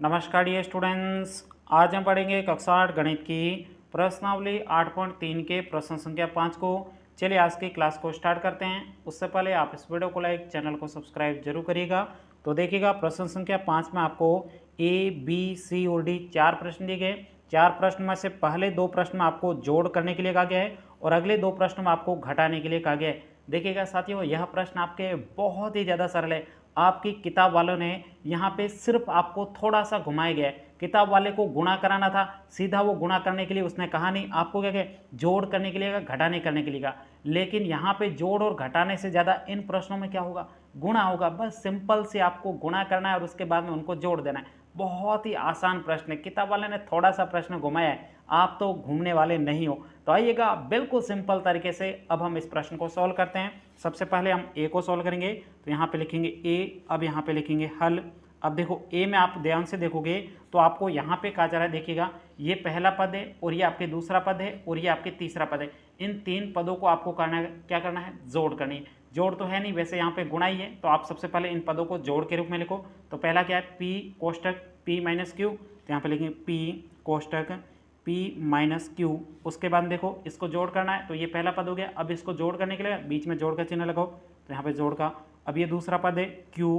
नमस्कार dear students, आज हम पढ़ेंगे कक्षा 8 गणित की प्रश्नावली 8.3 के प्रश्न संख्या 5 को। चलिए आज की क्लास को स्टार्ट करते हैं। उससे पहले आप इस वीडियो को लाइक, चैनल को सब्सक्राइब जरूर करिएगा। तो देखिएगा प्रश्न संख्या 5 में आपको ए, बी, सी और डी 4 प्रश्न दिए गए। 4 प्रश्न में से पहले 2 प्रश्न में आपको जोड़ करने के लिए कहा गया है और अगले 2 प्रश्न में आपको घटाने के लिए कहा गया है। देखिएगा साथियों, यह प्रश्न आपके बहुत ही ज़्यादा सरल है। आपकी किताब वालों ने यहाँ पे सिर्फ आपको थोड़ा सा घुमाया गया है। किताब वाले को गुणा कराना था, सीधा वो गुणा करने के लिए उसने कहा नहीं, आपको क्या कहे जोड़ करने के लिए कहा, घटाने करने के लिए कहा। लेकिन यहाँ पे जोड़ और घटाने से ज़्यादा इन प्रश्नों में क्या होगा, गुणा होगा। बस सिंपल से आपको गुणा करना है और उसके बाद में उनको जोड़ देना है। बहुत ही आसान प्रश्न है, किताब वाले ने थोड़ा सा प्रश्न घुमाया है, आप तो घूमने वाले नहीं हो। तो आइएगा बिल्कुल सिंपल तरीके से अब हम इस प्रश्न को सॉल्व करते हैं। सबसे पहले हम ए को सॉल्व करेंगे, तो यहाँ पे लिखेंगे ए, अब यहाँ पे लिखेंगे हल। अब देखो ए में आप ध्यान से देखोगे तो आपको यहाँ पे कहा जा रहा है, देखिएगा ये पहला पद है और ये आपके दूसरा पद है और ये आपके तीसरा पद है। इन 3 पदों को आपको करना है, क्या करना है, जोड़ करनी है। जोड़ तो है नहीं, वैसे यहाँ पे गुणा ही है, तो आप सबसे पहले इन पदों को जोड़ के रूप में लिखो। तो पहला क्या है, पी कोष्टक पी माइनस क्यू, तो यहाँ पे लिखेंगे पी कोष्टक P माइनस क्यू। उसके बाद देखो इसको जोड़ करना है, तो ये पहला पद हो गया। अब इसको जोड़ करने के लिए बीच में जोड़ का चिन्ह लगाओ, तो यहाँ पे जोड़ का। अब ये दूसरा पद है Q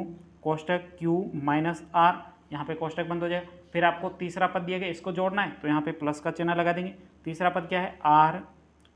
कोष्टक Q माइनस R, यहाँ पे कोष्टक बंद हो जाएगा। फिर आपको तीसरा पद दिया गया, इसको जोड़ना है, तो यहाँ पे प्लस का चिन्ह लगा देंगे। तीसरा पद क्या है, R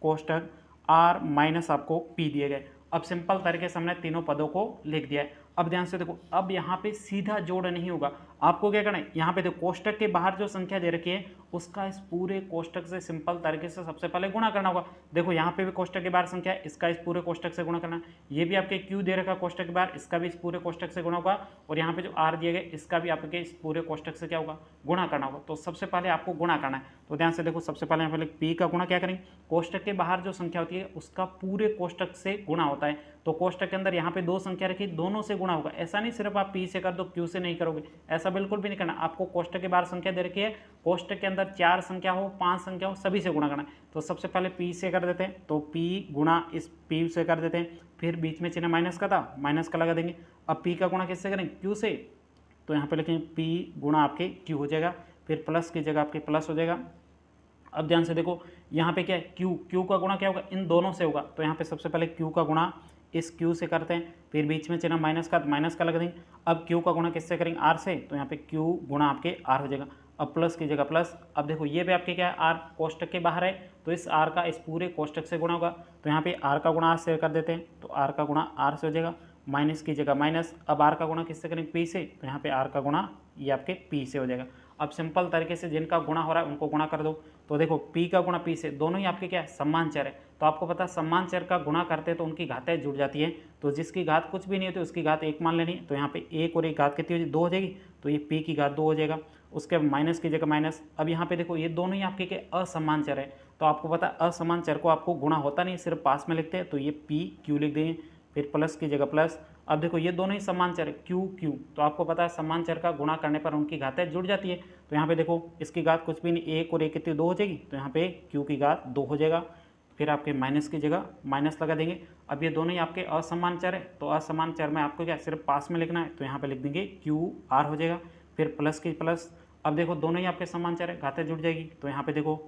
कोष्टक R माइनस आपको P दिए गए। अब सिंपल तरीके से हमने तीनों पदों को लिख दिया है। अब ध्यान से देखो, अब यहाँ पे सीधा जोड़ नहीं होगा, आपको क्या करना है, यहाँ पे देखो कोष्टक के बाहर जो संख्या दे रखी है उसका इस पूरे कोष्टक से सिंपल तरीके से सबसे पहले गुणा करना होगा। देखो यहाँ पे भी कोष्टक के बाहर संख्या है, इसका इस पूरे कोष्टक से गुणा करना। ये भी आपके क्यू दे रखा कोष्टक के बाहर, इसका भी इस पूरे कोष्टक से गुणा होगा। और यहाँ पे जो आर दिए गए इसका भी आपके इस पूरे कोष्टक से क्या होगा, गुणा करना होगा। तो सबसे पहले आपको गुणा करना है, तो ध्यान से देखो सबसे पहले यहाँ पे पी का गुणा क्या करेंगे, कोष्टक के बाहर जो संख्या होती है उसका पूरे कोष्टक से गुणा होता है। तो कोष्टक के अंदर यहाँ पे 2 संख्या रखी, दोनों से गुणा होगा। ऐसा नहीं सिर्फ आप पी से कर दो क्यू से नहीं करोगे, ऐसा बिल्कुल भी नहीं करना। आपको कोष्टक के बाहर संख्या दे रखी है, कोष्टक के अंदर 4 संख्या हो 5 संख्या हो सभी से गुणा करना है। तो सबसे पहले पी से कर देते हैं, तो पी गुणा इस पी से कर देते हैं। फिर बीच में चिन्ह माइनस का था, माइनस का लगा देंगे। अब पी का गुणा किससे करेंगे, क्यू से, तो यहाँ पे लिखेंगे पी गुणा आपके क्यू हो जाएगा। फिर प्लस की जगह आपके प्लस हो जाएगा। अब ध्यान से देखो यहाँ पे क्या है, क्यू का गुणा क्या होगा, इन दोनों से होगा। तो यहाँ पे सबसे पहले क्यू का गुणा इस क्यू से करते हैं, फिर बीच में चिन्ह माइनस का लगा देंगे। अब क्यू का गुणा किससे करेंगे, आर से, तो यहाँ पे क्यू गुणा आपके आर हो जाएगा। अब प्लस की जगह प्लस। अब देखो ये भी आपके क्या है, आर कोष्टक के बाहर है, तो इस आर का इस पूरे कोष्टक से गुणा होगा। तो यहाँ पे आर का गुणा आर से कर देते हैं, तो आर का गुणा आर से हो जाएगा। माइनस की जगह माइनस। अब आर का गुणा किससे करेंगे, पी से, तो यहाँ पे आर का गुणा ये आपके पी से हो जाएगा। अब सिंपल तरीके से जिनका गुणा हो रहा है उनको गुणा कर दो। तो देखो पी का गुणा पी से, दोनों ही आपके क्या है, सम्मान चर है। तो आपको पता है सम्मान चर का गुणा करते हैं तो उनकी घातें जुड़ जाती है। तो जिसकी घात कुछ भी नहीं होती उसकी घात 1 मान लेनी है। तो यहाँ पे 1 और 1 घात कितनी हो जाएगी, 2 हो जाएगी। तो ये पी की घात 2 हो जाएगा। उसके माइनस की जगह माइनस। अब यहाँ पे देखो ये दोनों ही आपके के असमान चर है। तो आपको पता है असमान चर को आपको गुणा होता नहीं, सिर्फ पास में लिखते हैं। तो ये पी क्यू लिख देंगे, फिर प्लस की जगह प्लस। अब देखो ये दोनों ही समान चर है, क्यू क्यू, तो आपको पता है समान चर का गुणा करने पर उनकी घातें जुड़ जाती है। तो यहाँ पे देखो इसकी घात कुछ भी नहीं, 1 और 1 कितनी 2 हो जाएगी। तो यहाँ पे क्यू की घात 2 हो जाएगा। फिर आपके माइनस की जगह माइनस लगा देंगे। अब ये दोनों ही आपके असमान चर है, तो असमान चर में आपको क्या सिर्फ पास में लिखना है। तो यहाँ पे लिख देंगे क्यू आर हो जाएगा, फिर प्लस की प्लस। अब देखो दोनों ही आपके समान चर है, घातें जुड़ जाएगी। तो यहाँ पे देखो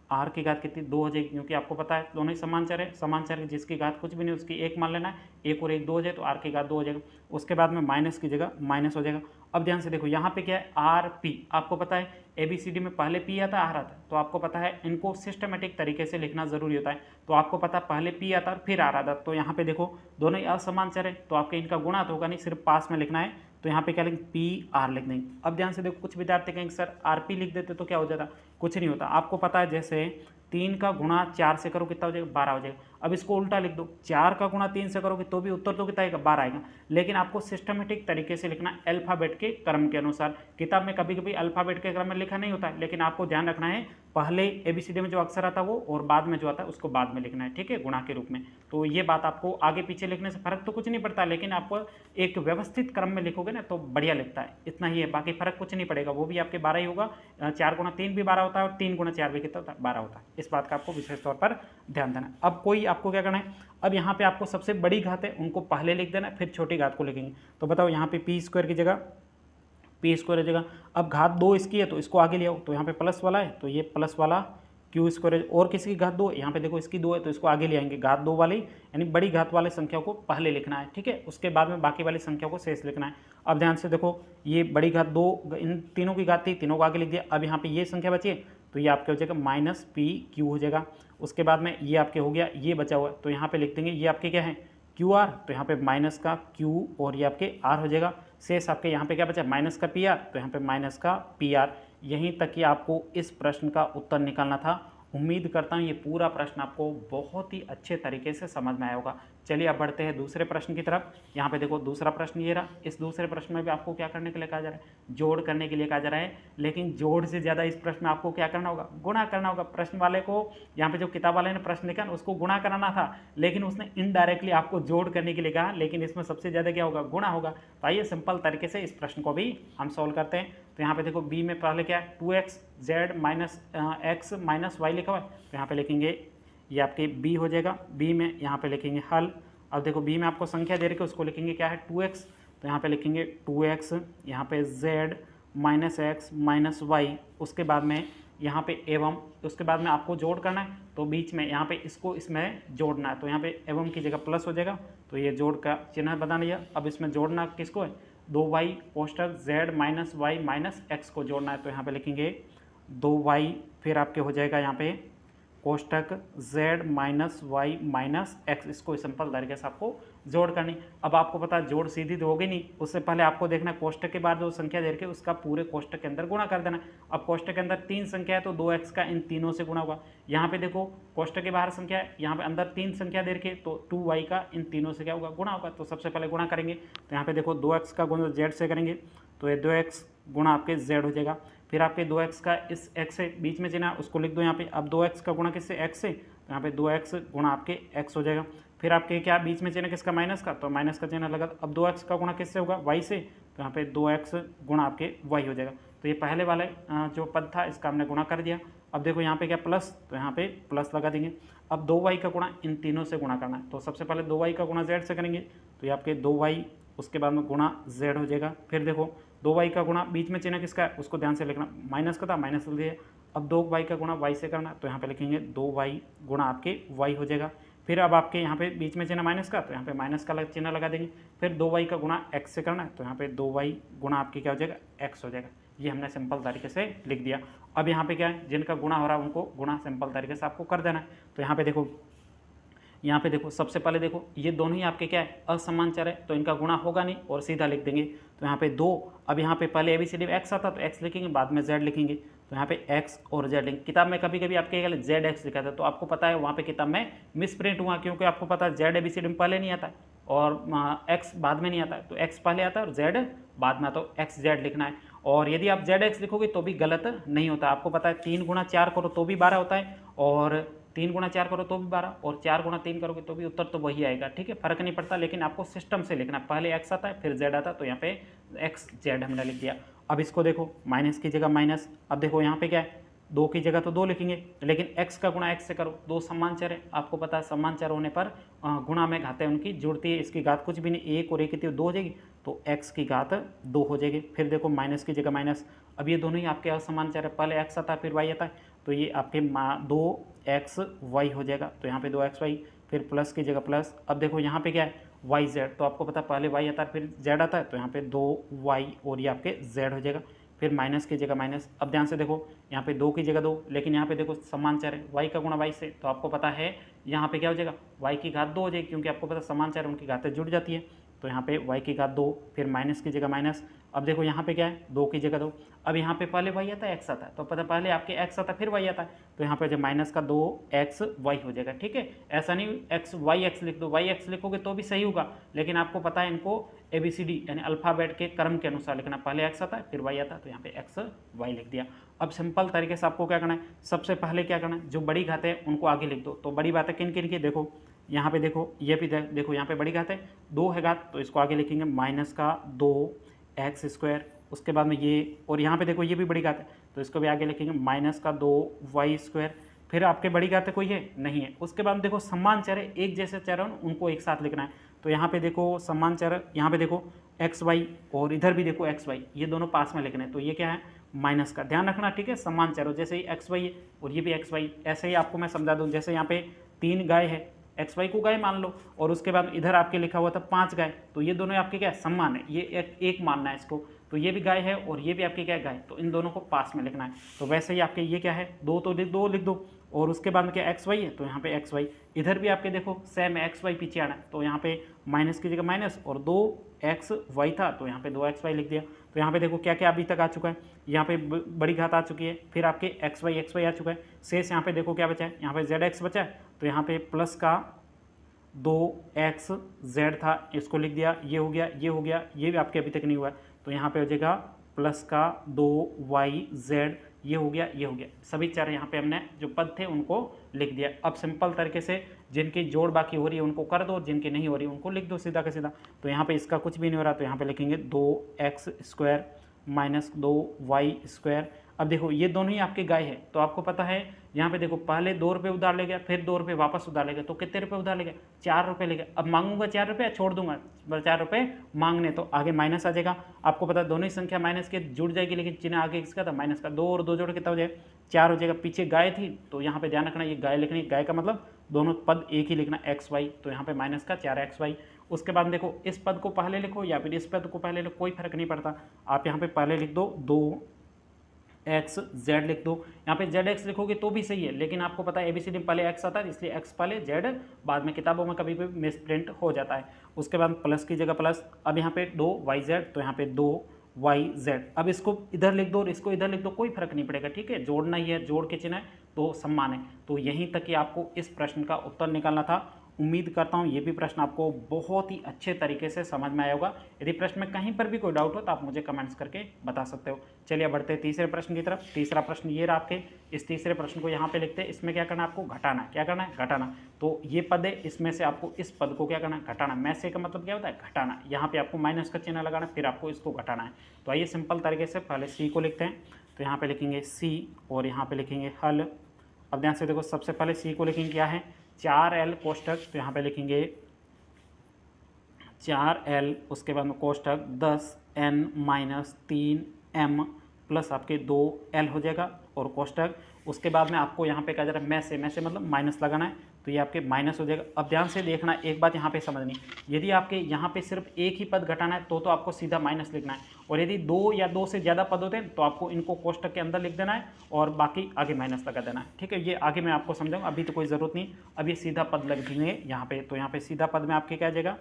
आर की घात कितनी 2 हो जाएगी, क्योंकि आपको पता है दोनों ही समान चर है। समान चर जिसकी घात कुछ भी नहीं उसकी 1 मान लेना है, 1 और 1 2 हो जाए, तो आर की घात 2 हो जाएगा। उसके बाद में माइनस की जगह माइनस हो जाएगा। अब ध्यान से देखो यहाँ पे क्या है, आर पी। आपको पता है एबीसीडी में पहले पी आता है आर आता है, तो आपको पता है इनको सिस्टमेटिक तरीके से लिखना जरूरी होता है। तो आपको पता है पहले पी आता है फिर आर आता है। तो यहाँ पे देखो दोनों ही असमान चर है, तो आपके इनका गुणा तो होगा नहीं, सिर्फ पास में लिखना है। तो यहाँ पे क्या लिखेंगे, पी आर लिख देंगे। अब ध्यान से देखो कुछ विद्यार्थी कहेंगे सर आर पी लिख देते तो क्या हो जाता, कुछ नहीं होता। आपको पता है जैसे 3 का गुणा 4 से करो कितना हो जाएगा, 12 हो जाएगा। अब इसको उल्टा लिख दो, 4 का गुणा 3 से करोगे तो भी उत्तर तो कितना आएगा, 12 आएगा। लेकिन आपको सिस्टमेटिक तरीके से लिखना अल्फाबेट के क्रम के अनुसार। किताब में कभी कभी अल्फाबेट के क्रम में लिखा नहीं होता है, लेकिन आपको ध्यान रखना है पहले एबीसीडी में जो अक्षर आता है वो, और बाद में जो आता है उसको बाद में लिखना है, ठीक है, गुणा के रूप में। तो ये बात आपको आगे पीछे लिखने से फर्क तो कुछ नहीं पड़ता, लेकिन आपको एक व्यवस्थित क्रम में लिखोगे ना तो बढ़िया लिखता है, इतना ही है, बाकी फर्क कुछ नहीं पड़ेगा। वो भी आपके 12 ही होगा, 4 गुणा 3 भी 12 होता है और 3 गुणा 4 भी कितना होता है, 12 होता है। इस बात का आपको विशेष तौर पर ध्यान देना है। अब कोई आपको क्या करना है, अब यहाँ पे आपको सबसे बड़ी घात है उनको पहले लिख देना, फिर छोटी घात को लिखेंगे। तो बताओ यहाँ पे पी स्क्वायर की जगह पी स्क्वायर हो जाएगा। अब घात 2 इसकी है तो इसको आगे ले आओ, तो यहाँ पे प्लस वाला है तो ये प्लस वाला क्यू स्क्वायर, और किसी की घात 2, यहाँ पे देखो इसकी 2 है तो इसको आगे ले आएंगे, घात 2 वाली यानी बड़ी घात वाले संख्या को पहले लिखना है, ठीक है, उसके बाद में बाकी वाली संख्या को शेष लिखना है। अब ध्यान से देखो, ये बड़ी घात 2 इन तीनों की घात थी, तीनों को आगे लिख दिया। अब यहाँ पे ये संख्या बची है तो ये आपके हो जाएगा माइनस पी क्यू हो जाएगा। उसके बाद में ये आपके हो गया, ये बचा हुआ है तो यहाँ पे लिख देंगे ये आपके क्या है क्यू आर, तो यहाँ पे माइनस का क्यू और ये आपके आर हो जाएगा। शेष आपके यहाँ पे क्या बचा माइनस का पी आर, तो यहाँ पे माइनस का पी आर। यहीं तक कि आपको इस प्रश्न का उत्तर निकालना था। उम्मीद करता हूँ ये पूरा प्रश्न आपको बहुत ही अच्छे तरीके से समझ में आया होगा। चलिए अब बढ़ते हैं दूसरे प्रश्न की तरफ। यहाँ पे देखो दूसरा प्रश्न ये रहा। इस दूसरे प्रश्न में भी आपको क्या करने के लिए कहा जा रहा है, जोड़ करने के लिए कहा जा रहा है, लेकिन जोड़ से ज़्यादा इस प्रश्न में आपको क्या करना होगा, गुणा करना होगा। प्रश्न वाले को यहाँ पे जो किताब वाले ने प्रश्न लिखा उसको गुणा कराना था, लेकिन उसने इनडायरेक्टली आपको जोड़ करने के लिए कहा, लेकिन इसमें सबसे ज़्यादा क्या होगा, गुणा होगा। तो आइए सिंपल तरीके से इस प्रश्न को भी हम सॉल्व करते हैं। तो यहाँ पे देखो बी में पहले क्या है 2x z minus x minus y लिखा हुआ है, तो यहाँ पे लिखेंगे ये आपके b हो जाएगा। b में यहाँ पे लिखेंगे हल। अब देखो b में आपको संख्या दे रखी है उसको लिखेंगे क्या है 2x, तो यहाँ पे लिखेंगे 2x, यहाँ पे z minus x minus y. उसके बाद में यहाँ पे एवं, उसके बाद में आपको जोड़ करना है तो बीच में यहाँ पे इसको इसमें जोड़ना है, तो यहाँ पे एवं की जगह प्लस हो जाएगा, तो ये जोड़ का चिन्ह बना लिया। अब इसमें जोड़ना किसको है, 2y कोष्टक z minus y minus x को जोड़ना है, तो यहाँ पे लिखेंगे 2y, फिर आपके हो जाएगा यहाँ पे कोष्टक z minus y minus x. इसको सिंपल तरीके से आपको जोड़ करनी। अब आपको पता है जोड़ सीधी तो होगी नहीं, उससे पहले आपको देखना है कोष्टक के बाद जो संख्या दे रखी है उसका पूरे कोष्टक के अंदर गुणा कर देना है। अब कोष्टक के अंदर 3 संख्या है तो 2x का इन तीनों से गुणा होगा। यहाँ पे देखो कोष्टक के बाहर संख्या है, यहाँ पे अंदर 3 संख्या दे रखी है तो 2y का इन तीनों से क्या होगा, गुणा होगा। तो सबसे पहले गुणा करेंगे, तो यहाँ पे देखो 2x का गुणा z से करेंगे तो ये 2x गुणा आपके z हो जाएगा। फिर आपके 2x का इस x से बीच में चिन्ह उसको लिख दो यहाँ पे। अब 2x का गुणा किससे, x से, तो यहाँ पे 2x गुणा आपके x हो जाएगा। फिर आपके क्या बीच में चिन्ह किसका, माइनस का, तो माइनस का चिन्ह लगा। अब 2x का गुणा किससे होगा, y से, तो यहाँ पे 2x गुणा आपके y हो जाएगा। तो ये पहले वाले जो पद था इसका हमने गुणा कर दिया। अब देखो यहाँ पे क्या प्लस, तो यहाँ पे प्लस लगा देंगे। अब 2y का गुणा इन तीनों से गुणा करना है, तो सबसे पहले 2y का गुणा z से करेंगे तो ये आपके 2y, उसके बाद में गुणा z हो जाएगा। फिर देखो 2y का गुणा बीच में चिन्ह किसका है उसको ध्यान से लिखना, माइनस का था माइनस लिख दिया। अब 2y का गुणा y से करना, तो यहाँ पे लिखेंगे 2y गुणा आपके y हो जाएगा। फिर अब आपके यहाँ पे बीच में चिन्ह माइनस का, तो यहाँ पे माइनस का चिन्ह लगा देंगे। फिर 2y का गुणा x से करना है, तो यहाँ पे 2y गुणा आपके क्या हो जाएगा, x हो जाएगा। ये हमने सिंपल तरीके से लिख दिया। अब यहाँ पे क्या है, जिनका गुणा हो रहा है उनको गुणा सिंपल तरीके से आपको कर देना है। तो यहाँ पे देखो सबसे पहले देखो ये दोनों ही आपके क्या है, असमान चर है, तो इनका गुणा होगा नहीं और सीधा लिख देंगे। तो यहाँ पे 2, अब यहाँ पे पहले ABCD में x आता तो x लिखेंगे, बाद में z लिखेंगे, तो यहाँ पे x और z लिखेंगे। किताब में कभी कभी आपके ZX लिखा था, तो आपको पता है वहाँ पे किताब में मिस प्रिंट हुआ, क्योंकि आपको पता है Z ABCD में पहले नहीं आता है और x बाद में नहीं आता है, तो x पहले आता है और z बाद में आता है, तो XZ लिखना है। और यदि आप ZX लिखोगे तो भी गलत नहीं होता। आपको पता है 3 गुणा 4 करो तो भी 12 होता है, और 3 गुणा 4 करो तो भी 12, और 4 गुणा 3 करोगे तो भी उत्तर तो वही आएगा, ठीक है, फर्क नहीं पड़ता। लेकिन आपको सिस्टम से लिखना, पहले x आता है फिर z आता है, तो यहाँ पे XZ हमने लिख दिया। अब इसको देखो माइनस की जगह माइनस, अब देखो यहाँ पे क्या है 2 की जगह तो 2 लिखेंगे, लेकिन x का गुणा x से करो, 2 समान चर है, आपको पता है समान चर होने पर गुणा में घातें उनकी जुड़ती है, इसकी घात कुछ भी नहीं, 1 और 1 की 2 हो जाएगी, तो x की घात 2 हो जाएगी। फिर देखो माइनस की जगह माइनस, अब ये दोनों ही आपके असमान चर है, पहले x आता है फिर y आता है, तो ये आपके 2xy हो जाएगा, तो यहाँ पे 2xy, फिर प्लस की जगह प्लस। अब देखो यहाँ पे क्या है yz, तो आपको पता है पहले y आता है फिर z आता है, तो यहाँ पे 2y और ये आपके z हो जाएगा। फिर माइनस की जगह माइनस। अब ध्यान से देखो यहाँ पे 2 की जगह 2, लेकिन यहाँ पे देखो समान चर है, y का गुणा y से, तो आपको पता है यहाँ पे क्या हो जाएगा, y की घात 2 हो जाएगी, क्योंकि आपको पता समान चर उनकी घातें जुड़ जाती है, तो यहाँ पे y की घात 2, फिर माइनस की जगह माइनस। अब देखो यहाँ पे क्या है 2 की जगह 2, अब यहाँ पे पहले y आता है x आता है, तो पता पहले आपके x आता है फिर y आता है, तो यहाँ पे जब माइनस का 2xy हो जाएगा, ठीक है। ऐसा नहीं x लिख दो, yx लिखोगे तो भी सही होगा, लेकिन आपको पता है इनको ABCD यानी अल्फ़ाबेट के क्रम के अनुसार लिखना, पहले x आता है फिर y आता है, तो यहाँ पे xy लिख दिया। अब सिंपल तरीके से आपको क्या करना है, सबसे पहले क्या करना है, जो बड़ी घातें हैं उनको आगे लिख दो। तो बड़ी बातें किन किन की, देखो यहाँ पे देखो, ये भी देखो यहाँ पे बड़ी घात है 2 है घात, तो इसको आगे लिखेंगे माइनस का 2x², उसके बाद में ये, और यहाँ पे देखो ये भी बड़ी घात है, तो इसको भी आगे लिखेंगे माइनस का 2y²। फिर आपके बड़ी घात कोई है नहीं है। उसके बाद देखो समान चर है, एक जैसे चर है उनको एक साथ लिखना है, तो यहाँ पे देखो समान चर, यहाँ पे देखो एक्स वाई, और इधर भी देखो एक्स वाई, ये दोनों पास में लिखने हैं, तो ये क्या है माइनस का, ध्यान रखना, ठीक है। समान चरो, जैसे ही एक्स वाई है और ये भी एक्स वाई, ऐसे ही आपको मैं समझा दूँ, जैसे यहाँ पे 3 गाय है, एक्स वाई को गाय मान लो, और उसके बाद इधर आपके लिखा हुआ था 5 गाय, तो ये दोनों आपके क्या है समान है, ये एक मानना है इसको, तो ये भी गाय है और ये भी आपकी क्या है गाय, तो इन दोनों को पास में लिखना है। तो वैसे ही आपके ये क्या है 2 तो दो लिख दो, और उसके बाद में क्या एक्स वाई है, तो यहाँ पे एक्स वाई, इधर भी आपके देखो सेम एक्स वाई पीछे आना है, तो यहाँ पे माइनस की जगह माइनस, और 2 एक्स वाई था तो यहाँ पे 2 एक्स वाई लिख दिया। तो यहाँ पे देखो क्या क्या अभी तक आ चुका है, यहाँ पे बड़ी घात आ चुकी है, फिर आपके एक्स वाई आ चुका है, शेष यहाँ पे देखो क्या बचा है, यहाँ पे जेड एक्स बचा है, तो यहाँ पे प्लस का 2x z था, इसको लिख दिया, ये हो गया, ये हो गया, ये भी आपके अभी तक नहीं हुआ है, तो यहाँ पे हो जाएगा प्लस का 2yz, ये हो गया, ये हो गया, सभी चार यहाँ पे हमने जो पद थे उनको लिख दिया। अब सिंपल तरीके से जिनकी जोड़ बाकी हो रही है उनको कर दो, और जिनकी नहीं हो रही उनको लिख दो सीधा का सीधा। तो यहाँ पे इसका कुछ भी नहीं हो रहा, तो यहाँ पे लिखेंगे 2x² माइनस 2y²। अब देखो ये दोनों ही आपके गाय है, तो आपको पता है यहाँ पे देखो पहले 2 रुपये उधार ले गया, फिर 2 रुपये वापस उधार ले गया, तो कितने रुपये उधार ले गया 4 रुपये ले गया। अब मांगूंगा 4 रुपये, छोड़ दूंगा 4 रुपये मांगने, तो आगे माइनस आ जाएगा। आपको पता है दोनों ही संख्या माइनस के जुड़ जाएगी, लेकिन चिन्ह आगे किसका था माइनस का, 2 और 2 जोड़ कितना हो जाएगा 4 हो जाएगा। पीछे गाय थी, तो यहाँ पे ध्यान रखना ये गाय लिखनी, गाय का मतलब दोनों पद एक ही लिखना एक्स वाई, तो यहाँ पे माइनस का 4xy। उसके बाद देखो इस पद को पहले लिखो या फिर इस पद को पहले लिखो, कोई फर्क नहीं पड़ता, आप यहाँ पे पहले लिख दो 2xz लिख दो, यहाँ पे zx लिखोगे तो भी सही है, लेकिन आपको पता है एबीसीडी में पहले x आता है, इसलिए x पहले z बाद में, किताबों में कभी भी मिस प्रिंट हो जाता है। उसके बाद प्लस की जगह प्लस, अब यहाँ पे 2yz, तो यहाँ पे 2yz, अब इसको इधर लिख दो और इसको इधर लिख दो, कोई फर्क नहीं पड़ेगा, ठीक है, जोड़ना ही है, जोड़ के चिन्ह है तो समान है। तो यहीं तक कि आपको इस प्रश्न का उत्तर निकालना था। उम्मीद करता हूँ ये भी प्रश्न आपको बहुत ही अच्छे तरीके से समझ में आया होगा। यदि प्रश्न में कहीं पर भी कोई डाउट हो तो आप मुझे कमेंट्स करके बता सकते हो। चलिए बढ़ते हैं तीसरे प्रश्न की तरफ। तीसरा प्रश्न ये रहा आपके, इस तीसरे प्रश्न को यहाँ पे लिखते हैं। इसमें क्या करना है आपको घटाना, क्या करना है घटाना। तो ये पद है, इसमें से आपको इस पद को क्या करना है घटाना। में से का मतलब क्या होता है घटाना, यहाँ पे आपको माइनस का चिन्ह लगाना, फिर आपको इसको घटाना है। तो आइए सिंपल तरीके से पहले सी को लिखते हैं। तो यहाँ पे लिखेंगे सी और यहाँ पे लिखेंगे हल। अब ध्यान से देखो, सबसे पहले सी को लिखेंगे क्या है 4l कोष्टक, तो यहाँ पे लिखेंगे 4l, उसके बाद में कोष्टक 10n माइनस 3m प्लस आपके 2l हो जाएगा और कोष्टक। उसके बाद में आपको यहाँ पे क्या जा रहा है में से मतलब माइनस लगाना है, तो ये आपके माइनस हो जाएगा। अब ध्यान से देखना, एक बात यहाँ पे समझनी, यदि आपके यहाँ पे सिर्फ एक ही पद घटाना है तो आपको सीधा माइनस लिखना है, और यदि 2 या 2 से ज़्यादा पद होते हैं तो आपको इनको कोष्टक के अंदर लिख देना है और बाकी आगे माइनस लगा देना है, ठीक है। ये आगे मैं आपको समझाऊंगा, अभी तो कोई ज़रूरत नहीं, अब ये सीधा पद लग देंगे यहाँ पे। तो यहाँ पे सीधा पद में आपके क्या आ जाएगा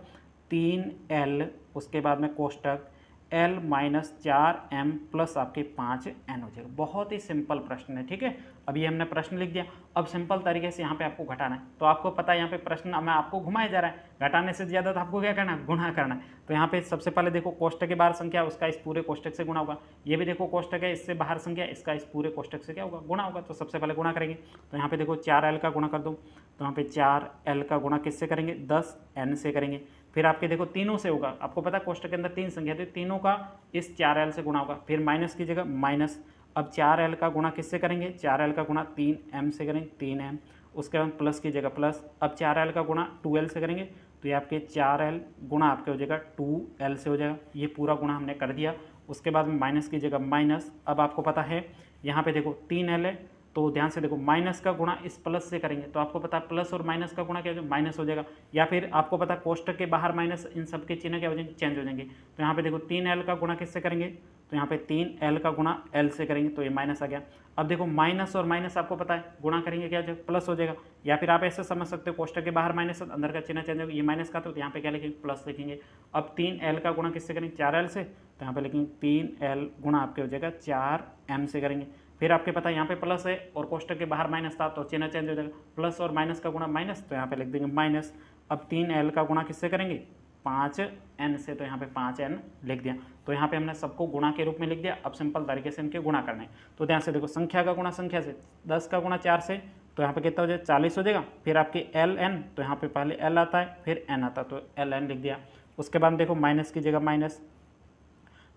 3l, उसके बाद में कोष्टक l माइनस 4m प्लस आपके 5n हो जाएगा। बहुत ही सिंपल प्रश्न है, ठीक है। अब ये हमने प्रश्न लिख दिया। अब सिंपल तरीके से यहाँ पे आपको घटाना है, तो आपको पता है यहाँ पे प्रश्न में आपको घुमाया जा रहा है, घटाने से ज़्यादा तो आपको क्या करना है गुणा करना है। तो यहाँ पे सबसे पहले देखो कोष्टक के बाहर संख्या उसका इस पूरे कोष्टक से गुणा होगा, ये भी देखो कोष्टक है इससे बाहर संख्या इसका इस पूरे कोष्टक से क्या होगा गुणा होगा। तो सबसे पहले गुणा करेंगे, तो यहाँ पे देखो 4l का गुणा कर दो, तो यहाँ पे 4l का गुणा किससे करेंगे 10n से करेंगे। फिर आपके देखो तीनों से होगा, आपको पता है कोष्टक के अंदर 3 संख्या तो तीनों का इस 4l से गुणा होगा, फिर माइनस की जगह माइनस। अब 4l का गुणा किससे करेंगे 4l का गुणा 3m से करेंगे 3m, उसके बाद प्लस की जगह प्लस। अब 4l का गुणा 2l से करेंगे, तो ये आपके 4l गुणा आपके हो जाएगा 2l से हो जाएगा। ये पूरा गुणा हमने कर दिया। उसके बाद में माइनस की जगह माइनस। अब आपको पता है यहाँ पे देखो 3l है, तो ध्यान से देखो माइनस का गुणा इस प्लस से करेंगे, तो आपको पता है प्लस और माइनस का गुणा क्या हो जाएगा माइनस हो जाएगा। या फिर आपको पता है कोष्टक के बाहर माइनस, इन सब के चिन्ह क्या हो जाएंगे चेंज हो जाएंगे। तो यहाँ पे देखो 3l का गुणा किससे करेंगे, तो यहाँ पे 3l का गुणा l से करेंगे, तो ये माइनस आ गया। अब देखो माइनस और माइनस आपको पता है गुणा करेंगे क्या हो जाएगा प्लस हो जाएगा। या फिर आप ऐसे समझ सकते हो कोष्टक के बाहर माइनस अंदर का चिन्ह चेंज होगा, ये माइनस का तो यहाँ पे क्या लिखेंगे प्लस लिखेंगे। अब 3l का गुणा किससे करेंगे 4l से, तो यहाँ पे लिखेंगे 3l गुणा आपके हो जाएगा 4m से करेंगे। फिर आपके पता है यहाँ पे प्लस है और कोष्टक के बाहर माइनस था तो चिन्ह चेंज हो जाएगा, प्लस और माइनस का गुणा माइनस, तो यहाँ पे लिख देंगे माइनस। अब 3l का गुणा किससे करेंगे 5n से, तो यहाँ पे 5n लिख दिया। तो यहाँ पे हमने सबको गुणा के रूप में लिख दिया। अब सिंपल तरीके से इनके गुणा करना है, तो ध्यान से देखो संख्या का गुणा संख्या से, 10 का गुणा 4 से, तो यहाँ पे कितना हो जाएगा 40 हो जाएगा। फिर आपके ln, तो यहाँ पे पहले l आता है फिर n आता है, तो ln लिख दिया। उसके बाद देखो माइनस की जगह माइनस,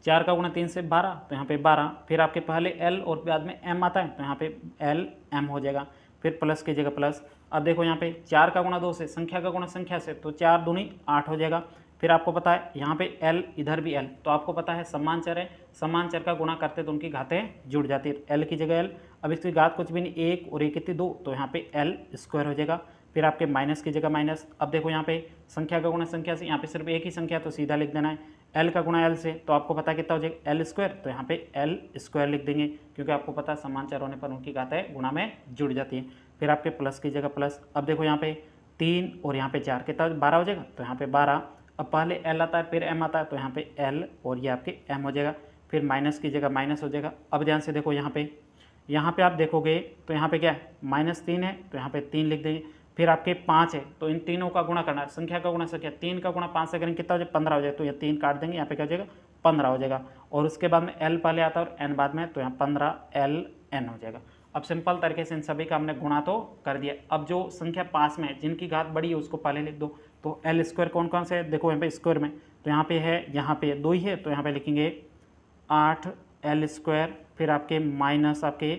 4 का गुणा 3 से 12, तो यहाँ पे 12। फिर आपके पहले l और बाद में m आता है, तो यहाँ पे lm हो जाएगा। फिर प्लस की जगह प्लस। अब देखो यहाँ पे 4 का गुणा 2 से, संख्या का गुणा संख्या से, तो 4 दूनी 8 हो जाएगा। फिर आपको पता है यहाँ पे l, इधर भी l, तो आपको पता है समान चर है, समान चर का गुणा करते तो उनकी घातें जुड़ जाती है। l की जगह l, अब इसकी घात कुछ भी नहीं, 1 और 1 कितनी 2, तो यहाँ पे l स्क्वायर हो जाएगा। फिर आपके माइनस की जगह माइनस, अब देखो यहाँ पे संख्या का गुणा संख्या से, यहाँ पे सिर्फ एक ही संख्या तो सीधा लिख देना है, l का गुणा l से, तो आपको पता कितना हो जाएगा l स्क्वायर, तो यहाँ पे l स्क्वायर लिख देंगे क्योंकि आपको पता है समान चर होने पर उनकी घातें गुणा में जुड़ जाती है। फिर आपके प्लस की जगह प्लस, अब देखो यहाँ पे 3 और यहाँ पे 4 कितना 12 हो जाएगा, तो यहाँ पे 12, अब पहले l आता है फिर m आता है, तो यहाँ पे l और ये आपके m हो जाएगा। फिर माइनस की जगह माइनस हो जाएगा। अब ध्यान से देखो यहाँ पे आप देखोगे तो यहाँ पे क्या है -3 है, तो यहाँ पे 3 लिख देंगे। फिर आपके 5 है, तो इन तीनों का गुणा करना है, संख्या का गुणा संख्या, 3 का गुणा 5 से करेंगे कितना हो जाएगा 15 हो जाएगा, तो ये 3 काट देंगे, यहाँ पे क्या हो जाएगा 15 हो जाएगा। और उसके बाद में l पहले आता है और n बाद में, तो यहाँ 15ln हो जाएगा। अब सिंपल तरीके से इन सभी का हमने गुणा तो कर दिया। अब जो संख्या पास में है जिनकी घात बड़ी है उसको पहले लिख दो। तो l स्क्वायर कौन कौन से है, देखो यहाँ पे स्क्वायर में, तो यहाँ पे है, यहाँ पे 2 ही है, तो यहाँ पे लिखेंगे 8l स्क्वायर, फिर आपके माइनस आपके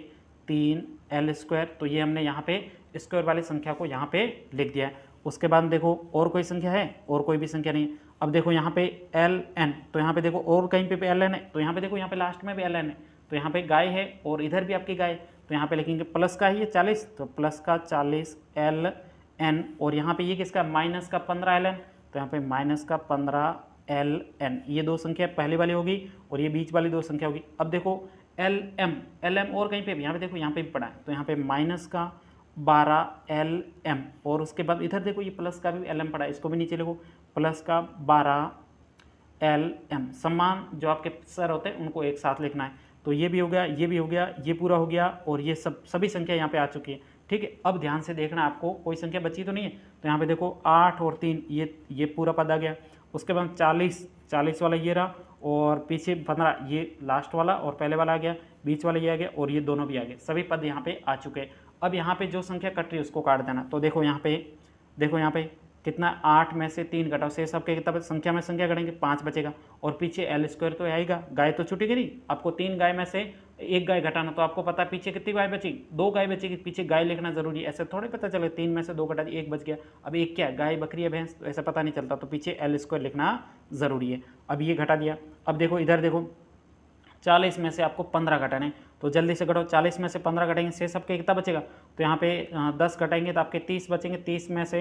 3l स्क्वायर, तो ये हमने यहाँ पे स्क्वायर वाली संख्या को यहाँ पे लिख दिया है। उसके बाद देखो और कोई संख्या है, और कोई भी संख्या नहीं है। अब देखो यहाँ पे ln, तो यहाँ पे देखो और कहीं पे ln है, तो यहाँ पे देखो यहाँ पे लास्ट में भी ln है, तो यहाँ पे गाय है और इधर भी आपकी गाय, तो यहाँ पे लिखेंगे प्लस का ही है 40, तो प्लस का 40 ln, और यहाँ पे ये किसका माइनस का 15 ln, तो यहाँ पे माइनस का 15 ln, ये दो संख्या पहली वाली होगी और ये बीच वाली दो संख्या होगी। अब देखो lm और कहीं पे भी, यहाँ पे देखो यहाँ पे भी पड़ा है, तो यहाँ पे माइनस का 12 lm, और उसके बाद इधर देखो ये प्लस का भी lm पड़ा है, इसको भी नीचे लिखो, प्लस का 12 lm। समान जो आपके सर होते हैं उनको एक साथ लिखना है। तो ये भी हो गया, ये भी हो गया, ये पूरा हो गया, और ये सभी संख्या यहाँ पे आ चुकी है। ठीक है, अब ध्यान से देखना, आपको कोई संख्या बची तो नहीं है, तो यहाँ पे देखो 8 और 3, ये पूरा पद आ गया। उसके बाद 40 वाला ये रहा, और पीछे 15 ये लास्ट वाला और पहले वाला आ गया, बीच वाला ये आ गया, और ये दोनों भी आ गए, सभी पद यहाँ पे आ चुके हैं। अब यहाँ पे जो संख्या कट रही है उसको काट देना। तो देखो यहाँ पे कितना, 8 में से 3 घटाओ, से सबके कितना संख्या में संख्या घटेंगे 5 बचेगा, और पीछे l स्क्वायर तो आएगा, गाय तो छूटेगी नहीं। आपको 3 गाय में से 1 गाय घटाना, तो आपको पता पीछे कितनी गाय बची, 2 गाय बचेगी, पीछे गाय लिखना जरूरी है, ऐसे थोड़े पता चले 3 में से 2 घटा दी 1 बच गया। अब 1 क्या है, गाय बकरी है भैंस, तो ऐसा पता नहीं चलता, तो पीछे l स्क्वायर लिखना जरूरी है। अब ये घटा दिया। अब देखो इधर देखो 40 में से आपको 15 घटाने, तो जल्दी से घटाओ, 40 में से 15 घटाएंगे, से सबके कितना बचेगा, तो यहाँ पे 10 घटाएंगे तो आपके 30 बचेंगे, 30 में से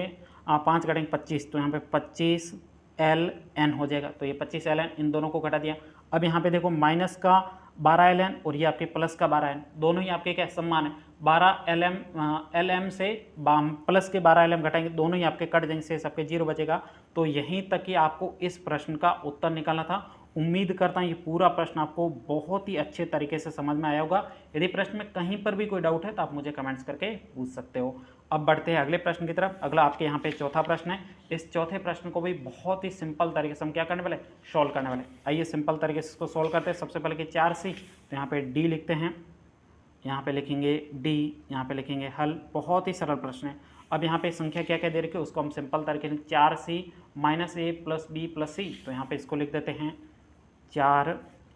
5 घटाएंगे 25, तो यहाँ पे 25 ln हो जाएगा। तो ये 25 ln, इन दोनों को घटा दिया। अब यहाँ पे देखो माइनस का 12 ln और ये आपके प्लस का 12 ln, दोनों ही आपके क्या समान है, 12 lm से प्लस के 12 lm घटाएंगे, दोनों ही आपके कट जाएंगे, से सबके 0 बचेगा। तो यहीं तक कि आपको इस प्रश्न का उत्तर निकालना था। उम्मीद करता हूँ ये पूरा प्रश्न आपको बहुत ही अच्छे तरीके से समझ में आया होगा। यदि प्रश्न में कहीं पर भी कोई डाउट है तो आप मुझे कमेंट्स करके पूछ सकते हो। अब बढ़ते हैं अगले प्रश्न की तरफ। अगला आपके यहाँ पे चौथा प्रश्न है। इस चौथे प्रश्न को भी बहुत ही सिंपल तरीके से हम क्या करने वाले, सॉल्व करने वाले। आइए सिंपल तरीके से इसको सॉल्व करते हैं। सबसे पहले कि 4c, तो यहाँ पे डी लिखते हैं, यहाँ पे लिखेंगे डी, यहाँ पे लिखेंगे हल। बहुत ही सरल प्रश्न है। अब यहाँ पे संख्या क्या क्या दे रखी है उसको हम सिंपल तरीके से 4c माइनस ए प्लस बी प्लस सी, तो यहाँ पे इसको लिख देते हैं 4,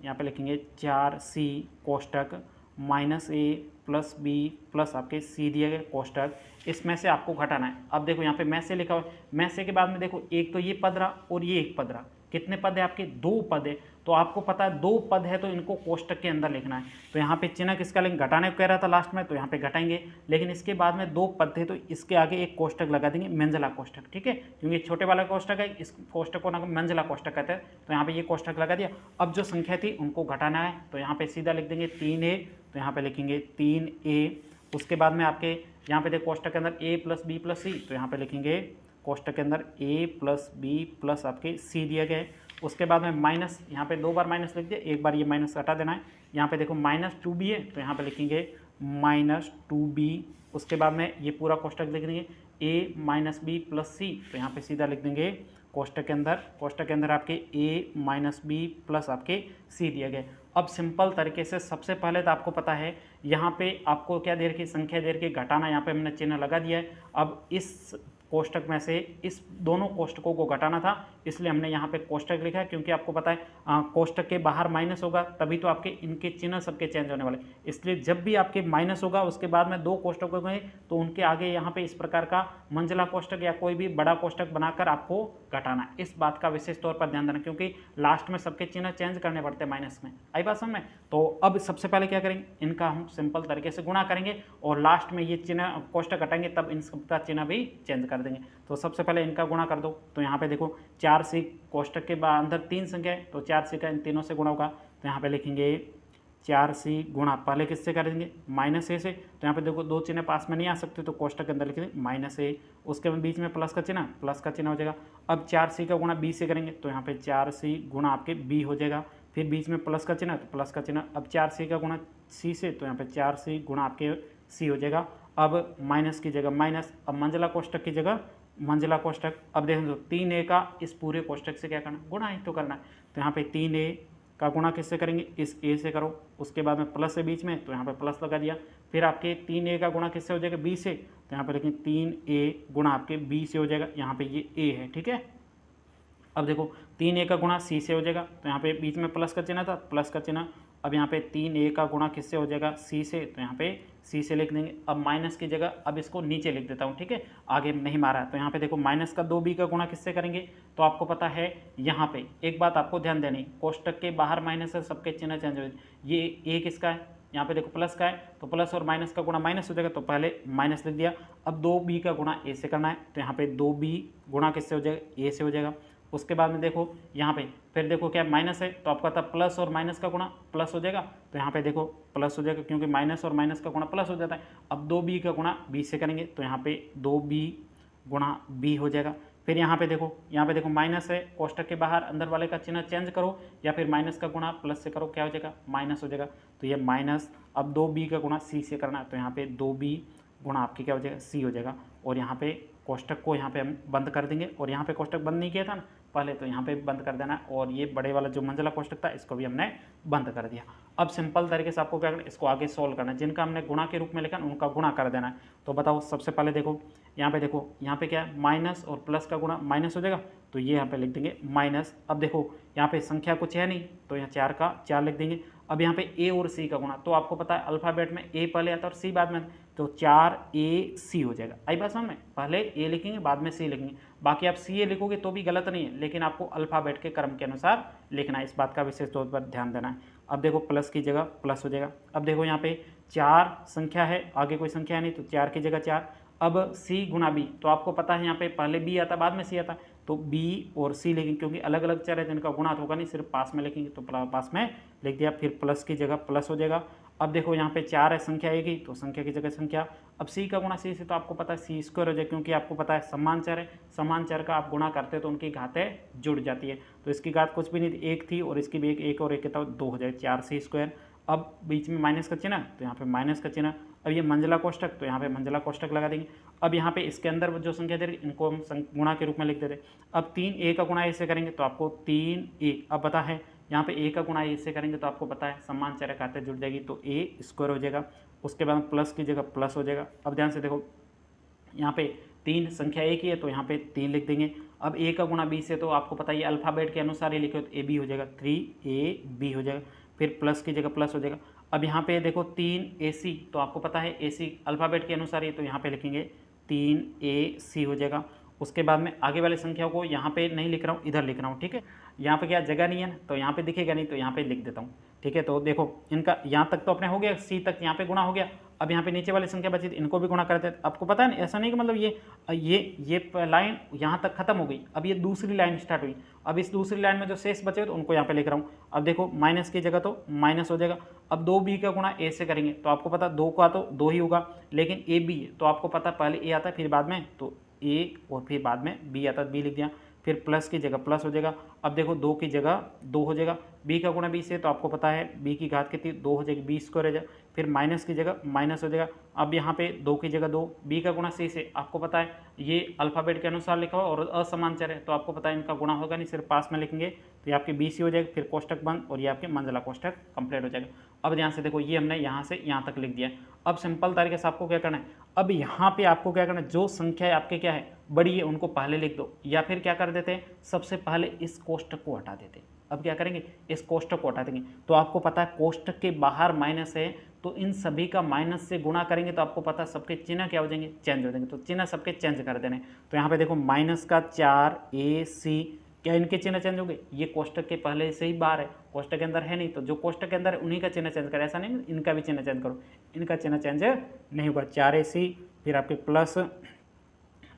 यहाँ पे लिखेंगे 4c कोष्टक माइनस ए प्लस बी प्लस आपके सी दिए गए कोष्टक, इसमें से आपको घटाना है। अब देखो यहाँ पे में से लिखा हुआ है, में से के बाद में देखो एक तो ये पद रहा और ये एक पद रहा, कितने पद है आपके, 2 पद है। तो आपको पता है 2 पद है तो इनको कोष्टक के अंदर लिखना है। तो यहाँ पे चिन्ह किसका लेंगे, घटाने को कह रहा था लास्ट में, तो यहाँ पे घटाएंगे। लेकिन इसके बाद में 2 पद थे तो इसके आगे एक कोष्टक लगा देंगे, मंझला कोष्टक, ठीक है, क्योंकि छोटे वाला कोष्टक है, इस कोष्टक को ना मंझला कोष्टक कहते हैं। तो यहाँ पे ये कोष्टक लगा दिया। अब जो संख्या थी उनको घटाना है, तो यहाँ पे सीधा लिख देंगे 3a, तो यहाँ पे लिखेंगे 3a। उसके बाद में आपके यहाँ पे देखो कोष्टक के अंदर a प्लस बी प्लस सी, तो यहाँ पे लिखेंगे कोष्टक के अंदर a प्लस बी प्लस आपके c दिए गए। उसके बाद में माइनस, यहाँ पे 2 बार माइनस लिख दिया, एक बार ये माइनस हटा देना है। यहाँ पे देखो -2b है, तो यहाँ पे लिखेंगे -2b। उसके बाद में ये पूरा कोष्टक लिख देंगे a माइनस बी प्लस सी, तो यहाँ पे सीधा लिख देंगे कोष्टक के अंदर आपके a माइनस बी प्लस आपके c दिए गए। अब सिंपल तरीके से सबसे पहले तो आपको पता है यहाँ पे आपको क्या दे रखी, संख्या दे रखी, घटाना, यहाँ पे हमने चिन्ह लगा दिया है। अब इस कोष्टक में से इस दोनों कोष्टकों को घटाना था, इसलिए हमने यहाँ पे कोष्टक लिखा है, क्योंकि आपको पता है कोष्टक के बाहर माइनस होगा तभी तो आपके इनके चिन्ह सबके चेंज होने वाले, इसलिए जब भी आपके माइनस होगा उसके बाद में दो कोष्टक हो गए तो उनके आगे यहाँ पे इस प्रकार का मंझला कोष्टक या कोई भी बड़ा कोष्टक बनाकर आपको घटाना है। इस बात का विशेष तौर पर ध्यान देना, क्योंकि लास्ट में सबके चिन्ह चेंज करने पड़ते हैं माइनस में। आई बात समझ में? तो अब सबसे पहले क्या करेंगे, इनका हम सिंपल तरीके से गुणा करेंगे और लास्ट में ये चिन्ह कोष्टक घटाएंगे तब इन सबका चिन्ह भी चेंज कर देंगे। तो सबसे पहले इनका गुणा कर दो। तो यहाँ पे देखो 4c कोष्टक के अंदर 3 संख्या है तो 4c का इन तीनों से गुणा होगा। तो यहाँ पे लिखेंगे 4c गुणा, पहले किससे करेंगे -a से। तो यहाँ पे देखो दो चिन्ह पास में नहीं आ सकते तो कोष्टक के अंदर लिखेंगे -a, उसके बाद बीच में प्लस का चिन्ह हो जाएगा। अब 4c का गुणा b से करेंगे तो यहाँ पे 4c गुणा आपके b हो जाएगा, फिर बीच में प्लस का चिन्ह तो प्लस का चिन्ह। अब 4c का गुणा c से तो यहाँ पे 4c गुणा आपके c हो जाएगा। अब माइनस की जगह माइनस, अब मंझला कोष्टक की जगह मंझला कोष्टक। अब देखें तो 3a का इस पूरे कोष्टक से क्या करना, गुणा ही तो करना है। तो यहाँ पे 3a का गुणा किससे करेंगे, इस a से करो, उसके बाद में प्लस है बीच में तो यहाँ पे प्लस लगा दिया। फिर आपके 3a का गुणा किससे हो जाएगा, b से। तो यहाँ पे लिखें 3a गुणा आपके b से हो जाएगा, यहाँ पे ये a है, ठीक है। अब देखो 3a का गुणा c से हो जाएगा, तो यहाँ पे बीच में प्लस का चिन्ह था, प्लस का चिन्ह। अब यहाँ पे 3a का गुणा किससे हो जाएगा, c से, तो यहाँ पे c से लिख देंगे। अब माइनस की जगह अब इसको नीचे लिख देता हूँ, ठीक है, आगे नहीं मारा है। तो यहाँ पे देखो माइनस का 2b का गुणा किससे करेंगे, तो आपको पता है यहाँ पे एक बात आपको ध्यान देनी, कोष्टक के बाहर माइनस है, सबके चिन्ह चेंज हो। ये a किसका है, यहाँ पे देखो प्लस का है तो प्लस और माइनस का गुणा माइनस हो जाएगा, तो पहले माइनस लिख दिया। अब 2b का गुणा a से करना है, तो यहाँ पे 2b गुणा किससे हो जाएगा, a से हो जाएगा। उसके बाद में देखो यहाँ पे फिर देखो क्या माइनस है तो आपका था प्लस और माइनस का गुणा प्लस हो जाएगा, तो यहाँ पे देखो प्लस हो जाएगा क्योंकि माइनस और माइनस का गुणा प्लस हो जाता है। अब 2b का गुणा b से करेंगे तो यहाँ पे 2b गुणा b हो जाएगा। फिर यहाँ पे देखो माइनस है, कोष्टक के बाहर अंदर वाले का चिन्ह चेंज करो या फिर माइनस का गुणा प्लस से करो, क्या हो जाएगा, माइनस हो जाएगा। तो ये माइनस, अब 2b का गुणा c से करना है तो यहाँ पे 2b गुणा आपकी क्या हो जाएगा, c हो जाएगा। और यहाँ पे कोष्टक को यहाँ पे हम बंद कर देंगे, और यहाँ पे कोष्टक बंद नहीं किया था ना पहले, तो यहाँ पे बंद कर देना है। और ये बड़े वाला जो मंझला कोष्टक था इसको भी हमने बंद कर दिया। अब सिंपल तरीके से आपको क्या करना है, इसको आगे सोल्व करना है। जिनका हमने गुणा के रूप में लिखा उनका गुणा कर देना है। तो बताओ सबसे पहले देखो यहाँ पे क्या है, माइनस और प्लस का गुणा माइनस हो जाएगा, तो ये यहाँ पे लिख देंगे माइनस। अब देखो यहाँ पे संख्या कुछ है नहीं तो यहाँ 4 का 4 लिख देंगे। अब यहाँ पे a और c का गुणा, तो आपको पता है अल्फ़ाबेट में a पहले आता है और c बाद में, तो 4ac हो जाएगा। आई बात समझ में, पहले a लिखेंगे बाद में c लिखेंगे। बाकी आप ca लिखोगे तो भी गलत नहीं है, लेकिन आपको अल्फ़ाबेट के क्रम के अनुसार लिखना है, इस बात का विशेष तौर पर ध्यान देना है। अब देखो प्लस की जगह प्लस हो जाएगा। अब देखो यहाँ पे 4 संख्या है, आगे कोई संख्या नहीं तो 4 की जगह 4। अब c गुणा b, तो आपको पता है यहाँ पे पहले b आता बाद में c आता, तो b और c लिखेंगे क्योंकि अलग अलग चर है जिनका गुणा तो होगा नहीं, सिर्फ पास में लिखेंगे, तो पास में लिख दिया। फिर प्लस की जगह प्लस हो जाएगा। अब देखो यहाँ पे 4 है, संख्या एक ही तो संख्या की जगह संख्या। अब c का गुणा c से, तो आपको पता है c स्क्वायर हो जाए, क्योंकि आपको पता है समान चर है, समान चर का आप गुणा करते तो उनकी घातें जुड़ जाती है। तो इसकी घात कुछ भी नहीं थी, एक थी, और इसकी भी एक और एक कितना 2 हो जाए, 4c स्क्वायर। अब बीच में माइनस का चिन्ह तो यहाँ पे माइनस का चिन्ह। अब ये मंझला कोष्टक तो यहाँ पे मंझला कोष्टक लगा देंगे। अब यहाँ पे इसके अंदर जो संख्या दे रही इनको हम गुणा के रूप में लिख देते। अब 3a का गुणा a से करेंगे तो आपको 3a, अब पता है यहाँ पे a का गुणा a से करेंगे तो आपको पता है समान चर खाते जुड़ जाएगी, तो a स्क्वायर हो जाएगा। उसके बाद प्लस की जगह प्लस हो जाएगा। अब ध्यान से देखो यहाँ पे 3 संख्या एक ही है तो यहाँ पे 3 लिख देंगे। अब a का गुणा b से, तो आपको पता है अल्फ़ाबेट के अनुसार ही लिखे तो ab हो जाएगा, 3ab हो जाएगा। फिर प्लस की जगह प्लस हो जाएगा। अब यहाँ पे देखो 3ac, तो आपको पता है ac अल्फ़ाबेट के अनुसार ही, तो यहाँ पे लिखेंगे 3ac हो जाएगा। उसके बाद में आगे वाली संख्या को यहाँ पे नहीं लिख रहा हूँ, इधर लिख रहा हूँ, ठीक है। यहाँ पे क्या जगह नहीं है ना, तो यहाँ पे दिखेगा नहीं, तो यहाँ पे लिख देता हूँ, ठीक है। तो देखो इनका यहाँ तक तो अपने हो गया, c तक यहाँ पे गुणा हो गया। अब यहाँ पे नीचे वाली संख्या बची थी, इनको भी गुणा करते हैं। आपको पता है ना, ऐसा नहीं कि मतलब ये लाइन यहाँ तक खत्म हो गई, अब ये दूसरी लाइन स्टार्ट हुई। अब इस दूसरी लाइन में जो शेष बचे तो उनको यहाँ पे लिख रहा हूँ। अब देखो माइनस की जगह तो माइनस हो जाएगा। अब 2b का गुणा a से करेंगे तो आपको पता 2 का तो 2 ही होगा, लेकिन ab है तो आपको पता पहले a आता है फिर बाद में, तो a और फिर बाद में b आता है, b लिख दिया। फिर प्लस की जगह प्लस हो जाएगा। अब देखो 2 की जगह 2 हो जाएगा। b का गुणा b से, तो आपको पता है b की घात कितनी 2 हो जाएगी, b स्क्वायर हो जाएगा। फिर माइनस की जगह माइनस हो जाएगा। अब यहाँ पे 2 की जगह 2, b का गुणा c से, आपको पता है ये अल्फ़ाबेट के अनुसार लिखा हुआ और असमान चर है, तो आपको पता है इनका गुणा होगा नहीं, सिर्फ पास में लिखेंगे, तो ये आपके bc हो जाएगा। फिर कोष्टक बंद और ये आपके मंझला कोष्टक कंप्लीट हो जाएगा। अब ध्यान से देखो, ये हमने यहाँ से यहाँ तक लिख दिया। अब सिंपल तरीके से आपको क्या करना है, अब यहाँ पे आपको क्या करना है, जो संख्या आपके क्या है बड़ी है उनको पहले लिख दो, या फिर क्या कर देते हैं, सबसे पहले इस कोष्टक को हटा देते हैं। अब क्या करेंगे, इस कोष्टक को हटा देंगे। तो आपको पता है कोष्टक के बाहर माइनस है, तो इन सभी का माइनस से गुणा करेंगे तो आपको पता है सबके चिन्ह क्या हो जाएंगे, चेंज हो जाएंगे। तो चिन्ह सबके चेंज कर देने। तो यहाँ पे देखो माइनस का 4AC, क्या इनके चिन्ह चेंज हो गए, ये कोष्टक के पहले से ही बाहर है, कोष्टक के अंदर है नहीं, तो जो कोष्टक के अंदर है उन्हीं का चिन्ह चेंज करें, ऐसा नहीं इनका भी चिन्ह चेंज करो, इनका चिन्ह चेंज नहीं होगा। 4AC, फिर आपके प्लस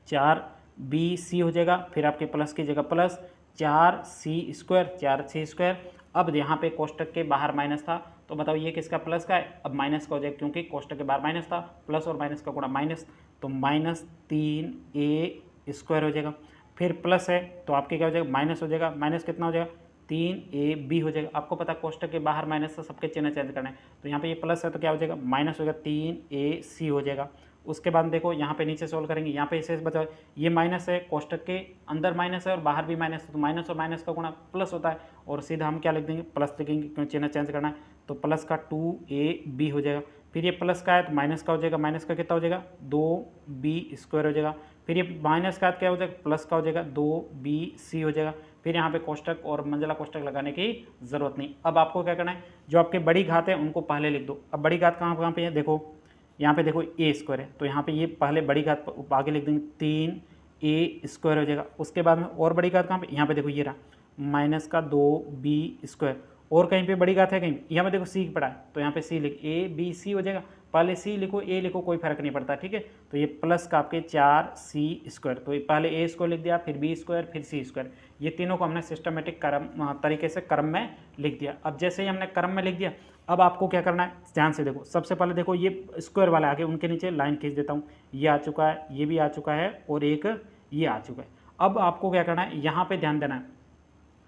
4BC हो जाएगा, फिर आपके प्लस की जगह प्लस 4C²। अब यहाँ पे कोष्टक के बाहर माइनस था, तो बताओ ये किसका प्लस का है, अब माइनस का हो जाएगा, क्योंकि कोष्टक के बाहर माइनस था, प्लस और माइनस का गुणा माइनस, तो -3A² हो जाएगा। फिर प्लस है तो आपके क्या हो जाएगा, माइनस हो जाएगा, माइनस कितना हो जाएगा, 3AB हो जाएगा। आपको पता है कोष्टक के बाहर माइनस से सबके चिन्ह चेंज करना है, तो यहाँ पे ये प्लस है तो क्या हो जाएगा, माइनस हो जाएगा, 3AC हो जाएगा। उसके बाद देखो यहाँ पे नीचे सोल्व करेंगे, यहाँ पे शेष बचा, ये माइनस है, कोष्टक के अंदर माइनस है और बाहर भी माइनस है, तो माइनस और माइनस का गुणा प्लस होता है, और सीधा हम क्या लिख देंगे, प्लस लिखेंगे, क्यों चिन्ह चेंज करना है। तो प्लस का 2AB हो जाएगा। फिर ये प्लस का है तो माइनस का हो जाएगा, माइनस का कितना हो जाएगा, 2B² हो जाएगा। फिर ये माइनस का क्या हो जाएगा, प्लस का हो जाएगा, 2BC हो जाएगा। फिर यहाँ पे कोष्टक और मंझला कोष्टक लगाने की जरूरत नहीं। अब आपको क्या करना है, जो आपके बड़ी घात है उनको पहले लिख दो। अब बड़ी घात कहाँ पे है, देखो यहाँ पे देखो A² है, तो यहाँ पे ये पहले बड़ी घात आगे लिख देंगे, 3A² हो जाएगा। उसके बाद में और बड़ी घात कहाँ पे, यहाँ पे देखो ये रहा, माइनस का 2B²। और कहीं पे बड़ी घात है कहीं, यहाँ पे देखो C पड़ा है, तो यहाँ पे C लिख, ABC हो जाएगा। पहले C लिखो A लिखो, कोई फर्क नहीं पड़ता, ठीक है। तो ये प्लस का आपके 4C², तो ये पहले A² लिख दिया, फिर B² फिर C²। ये तीनों को हमने सिस्टमेटिक तरीके से क्रम में लिख दिया। अब जैसे ही हमने क्रम में लिख दिया, अब आपको क्या करना है, ध्यान से देखो, सबसे पहले देखो ये स्क्वायर वाला आगे, उनके नीचे लाइन खींच देता हूँ, ये आ चुका है, ये भी आ चुका है, और एक ये आ चुका है। अब आपको क्या करना है, यहाँ पे ध्यान देना है।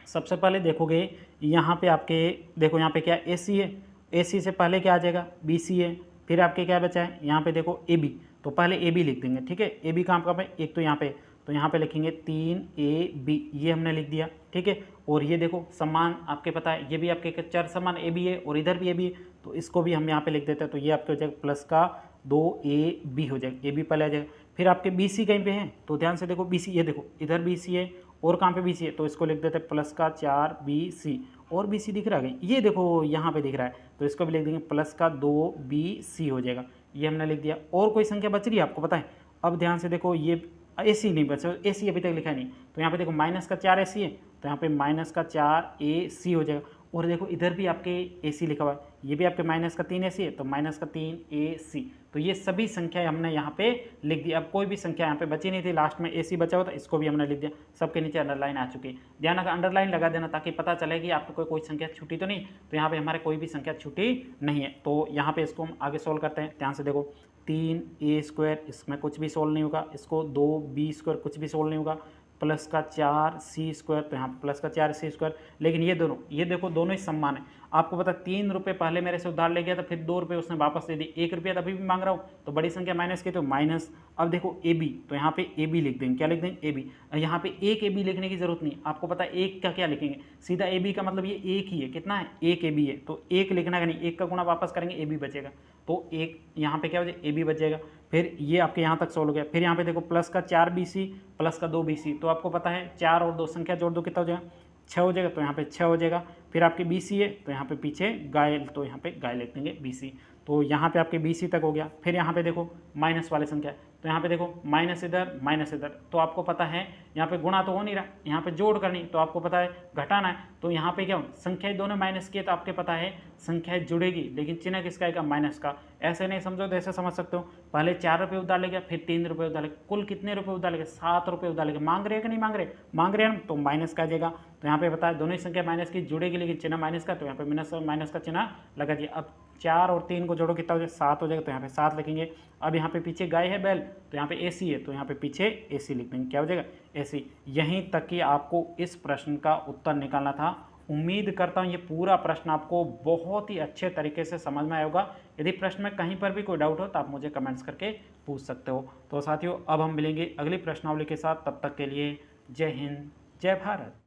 सबसे पहले देखोगे यहाँ पे आपके देखो, यहाँ पे क्या AC है, AC से पहले क्या आ जाएगा, BC है। फिर आपके क्या बचा है, यहाँ पे देखो AB, तो पहले AB लिख देंगे, ठीक है। AB कहाँ पे, एक तो यहाँ पे, तो यहाँ पे लिखेंगे 3AB, ये हमने लिख दिया, ठीक है। और ये देखो समान आपके पता है, ये भी आपके चर समान AB है और इधर भी AB है, तो इसको भी हम यहाँ पे लिख देते हैं। तो ये आपके हो जाएगा प्लस का 2AB हो जाएगा, AB पहले आ जाएगा। फिर आपके BC कहीं पे है, तो ध्यान से देखो BC, ये देखो इधर BC है और कहाँ पे BC है, तो इसको लिख देते हैं प्लस का 4BC, और BC दिख रहा है, ये देखो यहाँ पे दिख रहा है, तो इसको भी लिख देंगे प्लस का 2BC हो जाएगा, ये हमने लिख दिया। और कोई संख्या बच रही है आपको पता है, अब ध्यान से देखो, ये AC नहीं बचा, AC अभी तक लिखा नहीं, तो यहाँ पे देखो माइनस का 4AC है, तो यहाँ पे माइनस का 4AC हो जाएगा। और देखो इधर भी आपके AC लिखा हुआ है, ये भी आपके माइनस का 3AC है, तो माइनस का 3AC। तो ये सभी संख्याएं हमने यहाँ पे लिख दी। अब कोई भी संख्या यहाँ पे बची नहीं थी, लास्ट में AC बचा हुआ था, इसको भी हमने लिख दिया। सबके नीचे अंडरलाइन आ चुकी है, ध्यान रखा अंडरलाइन लगा देना, ताकि पता चले कि आपको कोई संख्या छूटी तो नहीं। तो यहाँ पे हमारे कोई भी संख्या छूटी नहीं है। तो यहाँ पे इसको हम आगे सोल्व करते हैं। ध्यान से देखो, 3A², इसमें कुछ भी सोल्व नहीं होगा, इसको 2B² कुछ भी सोल्व नहीं होगा, प्लस का 4C², तो यहाँ प्लस का 4C²। लेकिन ये दोनों, ये देखो दोनों ही समान है। आपको पता 3 रुपये पहले मेरे से उधार ले गया था, फिर 2 रुपये उसने वापस दे दी, 1 रुपया अभी भी मांग रहा हूँ, तो बड़ी संख्या माइनस की तो माइनस। अब देखो AB, तो यहाँ पे AB लिख देंगे, क्या लिख देंगे, AB। यहाँ पे एक AB लिखने की जरूरत नहीं, आपको पता है एक का क्या लिखेंगे, सीधा AB का मतलब ये एक ही है, कितना है, एक AB है, तो एक लिखना का नहीं, एक का गुणा वापस करेंगे AB बचेगा, तो एक यहाँ पे क्या हो जाएगा, AB बच जाएगा। फिर ये आपके यहाँ तक सोल्व हो गया। फिर यहाँ पे देखो प्लस का 4BC प्लस का 2BC, तो आपको पता है 4 और 2 संख्या जोड़ दो कितना हो जाएगा, 6 हो जाएगा, तो यहाँ पे 6 हो जाएगा। फिर आपके BC है, तो यहाँ पे पीछे गाय, तो यहाँ पे गाय लिख देंगे BC, तो यहाँ पे आपके BC तक हो गया। फिर यहाँ पे देखो माइनस वाले संख्या, तो यहाँ पे देखो माइनस इधर, तो आपको पता है यहाँ पे गुणा तो हो नहीं रहा, यहाँ पे जोड़ करनी, तो आपको पता है घटाना है, तो यहाँ पे क्या हो, संख्याएं दोनों माइनस की है, तो आपके पता है संख्याएं जुड़ेगी, लेकिन चिन्ह किसका आएगा, माइनस का। ऐसे नहीं समझो तो ऐसे समझ सकते हो, पहले 4 रुपये उधार ले गया, फिर 3 रुपये उधार ले गया, कुल कितने रुपये उधार ले गए, 7 रुपये उधार ले गए। मांग रहे हैं कि नहीं मांग रहे हैं, तो माइनस का आ जाएगा। तो यहाँ पे बताया दोनों ही संख्या माइनस की जुड़ेगी, लेकिन चिन्ह माइनस का, तो यहाँ पे माइनस का चिन्ह लगा दिया। अब 4 और 3 को जोड़ो कितना हो जाएगा, 7 हो जाएगा, तो यहाँ पे 7 लिखेंगे। अब यहाँ पे पीछे गाय है बैल, तो यहाँ पे AC है, तो यहाँ पे पीछे AC लिख देंगे, क्या हो जाएगा, AC। यहीं तक कि आपको इस प्रश्न का उत्तर निकालना था। उम्मीद करता हूँ ये पूरा प्रश्न आपको बहुत ही अच्छे तरीके से समझ में आया होगा। यदि प्रश्न में कहीं पर भी कोई डाउट हो तो आप मुझे कमेंट्स करके पूछ सकते हो। तो साथियों, अब हम मिलेंगे अगली प्रश्नावली के साथ, तब तक के लिए जय हिंद, जय भारत।